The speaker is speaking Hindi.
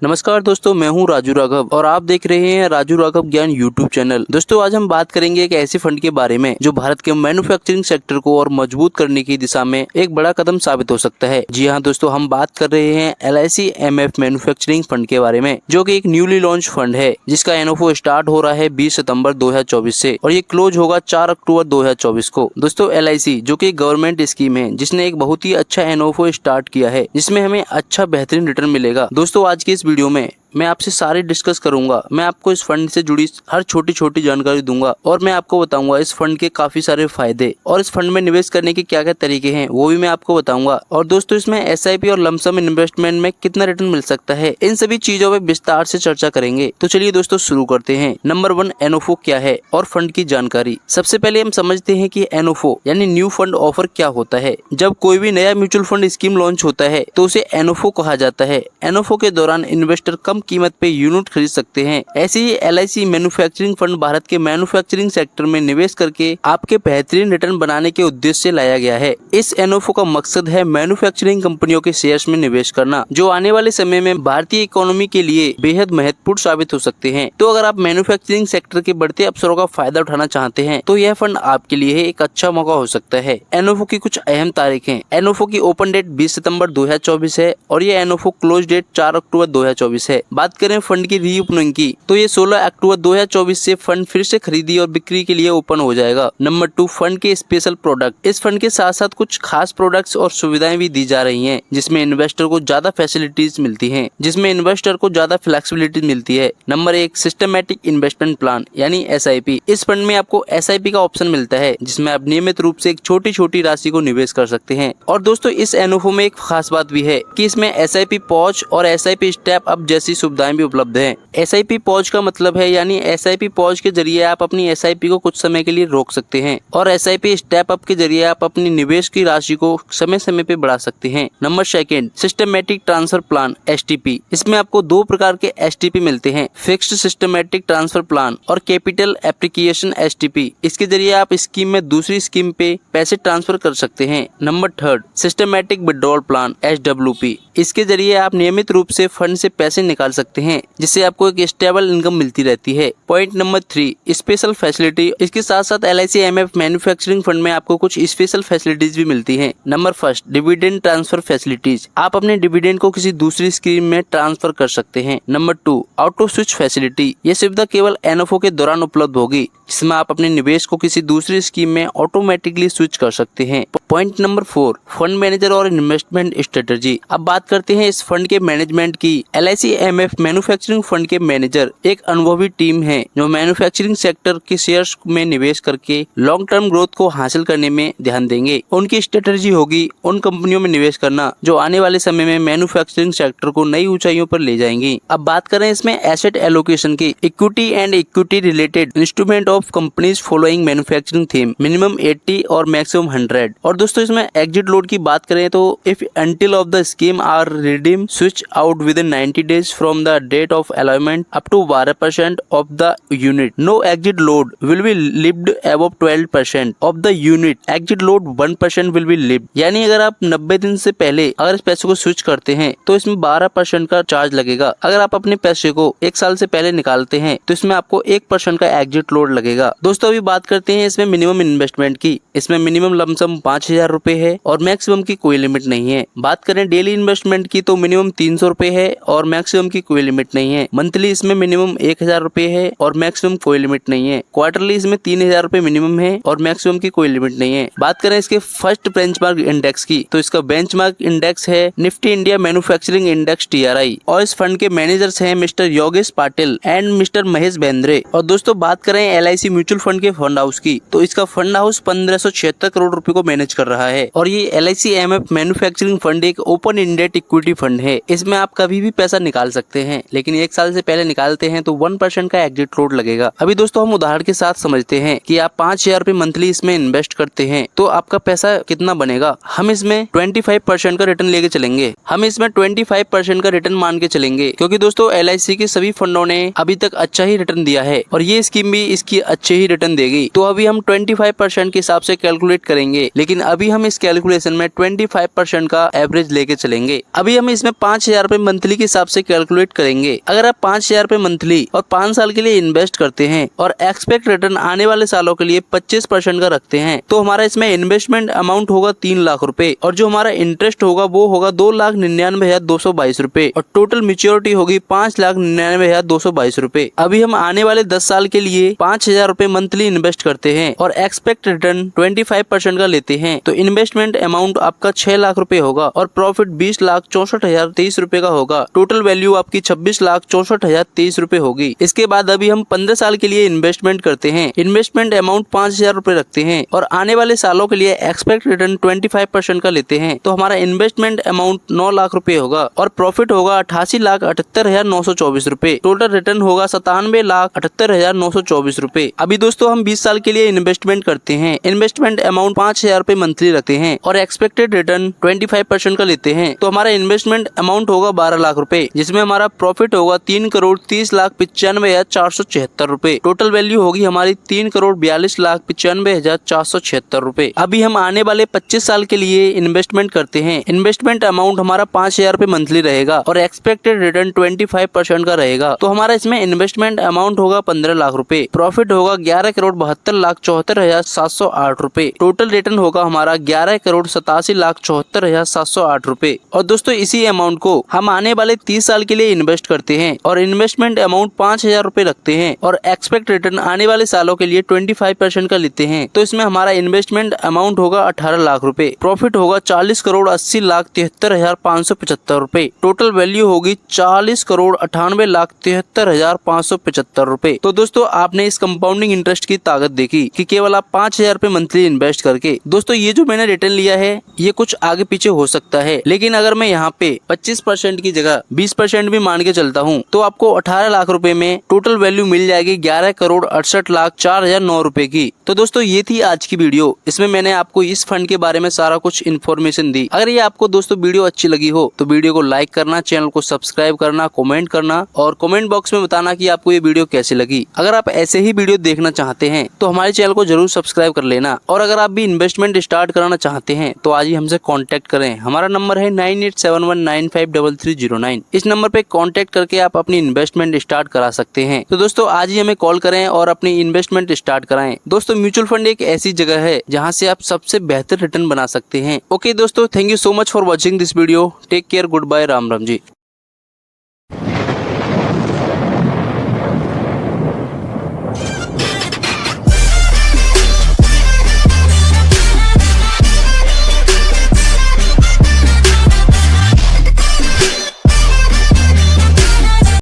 नमस्कार दोस्तों, मैं हूं राजू राघव और आप देख रहे हैं राजू राघव ज्ञान यूट्यूब चैनल। दोस्तों आज हम बात करेंगे एक ऐसे फंड के बारे में जो भारत के मैन्युफैक्चरिंग सेक्टर को और मजबूत करने की दिशा में एक बड़ा कदम साबित हो सकता है। जी हां दोस्तों, हम बात कर रहे हैं LIC MF मैन्युफैक्चरिंग फंड के बारे में, जो कि एक न्यूली लॉन्च फंड है जिसका NFO स्टार्ट हो रहा है 20 सितंबर 2024 से और ये क्लोज होगा 4 अक्टूबर 2024 को। दोस्तों LIC जो कि गवर्नमेंट स्कीम है जिसने एक बहुत ही अच्छा NFO स्टार्ट किया है जिसमें हमें अच्छा बेहतरीन रिटर्न मिलेगा। दोस्तों आज की इस वीडियो में मैं आपसे सारे डिस्कस करूंगा। मैं आपको इस फंड से जुड़ी हर छोटी छोटी जानकारी दूंगा और मैं आपको बताऊंगा इस फंड के काफी सारे फायदे और इस फंड में निवेश करने के क्या क्या तरीके हैं वो भी मैं आपको बताऊंगा। और दोस्तों इसमें SIP और लमसम इन्वेस्टमेंट में कितना रिटर्न मिल सकता है, इन सभी चीजों पे विस्तार से चर्चा करेंगे। तो चलिए दोस्तों शुरू करते हैं। नंबर 1, NFO क्या है और फंड की जानकारी। सबसे पहले हम समझते हैं कि NFO यानी न्यू फंड ऑफर क्या होता है। जब कोई भी नया म्यूचुअल फंड स्कीम लॉन्च होता है तो उसे NFO कहा जाता है। NFO के दौरान इन्वेस्टर कम कीमत पे यूनिट खरीद सकते हैं। ऐसे ही LIC मैन्युफैक्चरिंग फंड भारत के मैन्युफैक्चरिंग सेक्टर में निवेश करके आपके बेहतरीन रिटर्न बनाने के उद्देश्य से लाया गया है। इस NFO का मकसद है मैन्युफैक्चरिंग कंपनियों के शेयर्स में निवेश करना, जो आने वाले समय में भारतीय इकोनॉमी के लिए बेहद महत्वपूर्ण साबित हो सकते हैं। तो अगर आप मैन्युफैक्चरिंग सेक्टर के बढ़ते अवसरों का फायदा उठाना चाहते हैं तो यह फंड आपके लिए एक अच्छा मौका हो सकता है। NFO की कुछ अहम तारीखें। NFO की ओपन डेट 20 सितंबर 2024 है और ये NFO क्लोज डेट 4 अक्टूबर 2024 है। बात करें फंड की रीओपनिंग की तो ये 16 अक्टूबर 2024 से फंड फिर से खरीदी और बिक्री के लिए ओपन हो जाएगा। नंबर 2, फंड के स्पेशल प्रोडक्ट। इस फंड के साथ साथ कुछ खास प्रोडक्ट्स और सुविधाएं भी दी जा रही हैं जिसमें इन्वेस्टर को ज्यादा फैसिलिटीज मिलती हैं, मिलती है। नंबर 1, सिस्टमैटिक इन्वेस्टमेंट प्लान यानी SIP। इस फंड में आपको SIP का ऑप्शन मिलता है जिसमें आप नियमित रूप से एक छोटी छोटी राशि को निवेश कर सकते हैं। और दोस्तों इस NFO में एक खास बात भी है कि इसमें SIP पॉज और SIP स्टेप अप जैसी सुविधाएं भी उपलब्ध है। SIP पॉज का मतलब है यानी SIP पॉज के जरिए आप अपनी SIP को कुछ समय के लिए रोक सकते हैं और SIP स्टेप अप के जरिए आप अपनी निवेश की राशि को समय समय पे बढ़ा सकते हैं। Number 2, systematic transfer plan STP। इसमें आपको 2 प्रकार के STP मिलते हैं, फिक्स्ड सिस्टमैटिक ट्रांसफर प्लान और कैपिटल एप्लीकेशन STP। इसके जरिए आप स्कीम में दूसरी स्कीम पे पैसे ट्रांसफर कर सकते हैं। Number 3, systematic withdrawal plan SWP। इसके जरिए आप नियमित रूप से फंड से पैसे निकाल सकते हैं जिससे आपको एक स्टेबल इनकम मिलती रहती है। Point number 3, special facility. इसके साथ साथ LIC MF मैन्युफैक्चरिंग फंड में आपको कुछ स्पेशल फैसिलिटीज भी मिलती हैं। Number 1, dividend transfer facilities. आप अपने डिविडेंड को किसी दूसरी स्कीम में ट्रांसफर कर सकते हैं। Number 2, auto switch facility. ये सुविधा केवल NFO के दौरान उपलब्ध होगी जिसमें आप अपने निवेश को किसी दूसरी स्कीम में ऑटोमेटिकली स्विच कर सकते हैं। पॉइंट नंबर 4, फंड मैनेजर और इन्वेस्टमेंट स्ट्रेटजी। अब बात करते हैं इस फंड के मैनेजमेंट की। LIC MF मैन्युफैक्चरिंग फंड के मैनेजर एक अनुभवी टीम है जो मैन्युफैक्चरिंग सेक्टर के शेयर्स में निवेश करके लॉन्ग टर्म ग्रोथ को हासिल करने में ध्यान देंगे। उनकी स्ट्रेटजी होगी उन कंपनियों में निवेश करना जो आने वाले समय में मैन्युफैक्चरिंग सेक्टर को नई ऊंचाइयों पर ले जाएंगी। अब बात करें इसमें एसेट एलोकेशन की। Equity and equity related instrument of companies following manufacturing theme, minimum 80 और मैक्सिमम 100। और दोस्तों इसमें एग्जिट लोड की बात करें तो if units of the scheme are redeem switch out within 90 days from the date of allotment up to 12% of the unit, no exit load will be levied above 12% of the unit, exit load 1% will be levied. यानी अगर आप 90 दिन से पहले अगर इस पैसे को स्विच करते हैं तो इसमें 12% का चार्ज लगेगा। अगर आप अपने पैसे को 1 साल से पहले निकालते हैं तो इसमें आपको 1% का एग्जिट लोड लगेगा। दोस्तों अभी बात करते हैं इसमें मिनिमम इन्वेस्टमेंट की। इसमें मिनिमम लमसम 5000 रुपए है और मैक्सिमम की कोई लिमिट नहीं है। बात करें डेली इन्वेस्टमेंट की तो मिनिमम 300 रुपए है और मैक्सिमम की कोई लिमिट नहीं है। मंथली इसमें मिनिमम 1000 रुपए है और मैक्सिमम कोई लिमिट नहीं है। क्वार्टरली इसमें 3000 रुपए मिनिमम है और मैक्सिमम की कोई लिमिट नहीं है। बात करें इसके फर्स्ट बेंचमार्क इंडेक्स की तो इसका बेंचमार्क इंडेक्स है Nifty India manufacturing index TRI और इस फंड के मैनेजर्स हैं mister Yogesh Patil and mister Mahesh Bendre. और दोस्तों बात करें LIC म्यूचुअल फंड के फंड हाउस की तो इसका फंड हाउस 1576 करोड़ रुपए को मैनेज कर रहा है और ये LIC MF मैन्युफैक्चरिंग फंड एक ओपन इंडेड इक्विटी फंड है। इसमें आप कभी भी पैसा निकाल सकते हैं लेकिन 1 साल से पहले निकालते हैं तो 1% का एग्जिट लोड लगेगा। अभी दोस्तों हम उदाहरण के साथ समझते हैं कि आप 5000 रुपए मंथली इसमें इन्वेस्ट करते हैं तो आपका पैसा कितना बनेगा। हम इसमें 25% का रिटर्न लेके चलेंगे। हम इसमें 25% का रिटर्न मान के चलेंगे क्योंकि दोस्तों LIC के सभी फंडों ने अभी तक अच्छा ही रिटर्न दिया है और ये स्कीम भी इसकी अच्छे ही रिटर्न देगी। तो अभी हम 25% के हिसाब से कैलकुलेट करेंगे लेकिन अभी हम इस कैलकुलेशन में 25% का एवरेज लेके चलेंगे। अभी हम इसमें 5000 रुपए मंथली के हिसाब से कैलकुलेट कैलकुलेट करेंगे। अगर आप 5,000 रुपए मंथली और 5 साल के लिए इन्वेस्ट करते हैं और एक्सपेक्ट रिटर्न आने वाले सालों के लिए 25% का रखते हैं तो हमारा इसमें इन्वेस्टमेंट अमाउंट होगा 3 लाख रुपए और जो हमारा इंटरेस्ट होगा वो होगा 2,99,222 रुपए और टोटल मैच्योरिटी होगी 5,99,222 रुपए। अभी हम आने वाले 10 साल के लिए 5,000 रुपए मंथली इन्वेस्ट करते हैं और एक्सपेक्ट रिटर्न 25% का लेते हैं तो इन्वेस्टमेंट अमाउंट आपका 6 लाख रुपए होगा और प्रॉफिट 20,64,023 रुपए का होगा। टोटल वैल्यू आपकी 26,64,023 रुपए होगी। इसके बाद अभी हम 15 साल के लिए इन्वेस्टमेंट करते हैं। इन्वेस्टमेंट अमाउंट 5,000 रुपए रखते हैं और आने वाले सालों के लिए एक्सपेक्ट रिटर्न 25% का लेते हैं तो हमारा इन्वेस्टमेंट अमाउंट 9 लाख रुपए होगा और प्रॉफिट होगा 88,78,924 रुपए। टोटल रिटर्न होगा 97,78,924 रुपए। अभी दोस्तों हम 20 साल के लिए इन्वेस्टमेंट करते हैं। इन्वेस्टमेंट अमाउंट 5,000 रुपए मंथली रखते हैं और एक्सपेक्टेड रिटर्न 25% का लेते हैं तो हमारा इन्वेस्टमेंट अमाउंट होगा 12 लाख रुपए जिसमें हमारा प्रॉफिट होगा 3,30,95,476 रुपए। टोटल वैल्यू होगी हमारी 3,42,95,476 रुपए। अभी हम आने वाले 25 साल के लिए इन्वेस्टमेंट करते हैं। इन्वेस्टमेंट अमाउंट हमारा 5,000 रुपए मंथली रहेगा और एक्सपेक्टेड रिटर्न 25% का रहेगा तो हमारा इसमें इन्वेस्टमेंट अमाउंट होगा 15 लाख रुपए। प्रॉफिट होगा 11,72,74,708 रुपए। टोटल रिटर्न होगा हमारा 11,87,74,708 रुपए। और दोस्तों इसी अमाउंट को हम आने वाले 30 साल के लिए इन्वेस्ट करते हैं और इन्वेस्टमेंट अमाउंट 5,000 रुपए रखते हैं और एक्सपेक्ट रिटर्न आने वाले सालों के लिए 25% का लेते हैं तो इसमें हमारा इन्वेस्टमेंट अमाउंट होगा 18 लाख रुपए। प्रॉफिट होगा 40,80,73,575 रुपए। टोटल वैल्यू होगी 40,98,73,575 रुपए। तो दोस्तों आपने इस कंपाउंडिंग इंटरेस्ट की ताकत देखी कि केवल आप 5,000 रुपए मंथली इन्वेस्ट करके। दोस्तों ये जो मैंने रिटर्न लिया है ये कुछ आगे पीछे हो सकता है लेकिन अगर मैं यहाँ पे 25% की जगह 20% भी मान के चलता हूँ तो आपको 18 लाख रुपए में टोटल वैल्यू मिल जाएगी 11,68,04,009 रुपए की। तो दोस्तों ये थी आज की वीडियो। इसमें मैंने आपको इस फंड के बारे में सारा कुछ इन्फॉर्मेशन दी। अगर ये आपको दोस्तों वीडियो अच्छी लगी हो तो वीडियो को लाइक करना, चैनल को सब्सक्राइब करना, कमेंट करना और कमेंट बॉक्स में बताना कि आपको ये वीडियो कैसी लगी। अगर आप ऐसे ही वीडियो देखना चाहते हैं तो हमारे चैनल को जरूर सब्सक्राइब कर लेना और अगर आप भी इन्वेस्टमेंट स्टार्ट कराना चाहते हैं तो आज ही हमसे कांटेक्ट करें। हमारा नंबर है 9871953309। इस नंबर पे कांटेक्ट करके आप अपनी इन्वेस्टमेंट स्टार्ट करा सकते हैं। तो दोस्तों आज ही हमें कॉल करें और अपनी इन्वेस्टमेंट स्टार्ट कराएं। दोस्तों म्यूचुअल फंड एक ऐसी जगह है जहां से आप सबसे बेहतर रिटर्न बना सकते हैं। ओके दोस्तों, thank you so much for watching this video. Take care, goodbye, Ram Ram ji.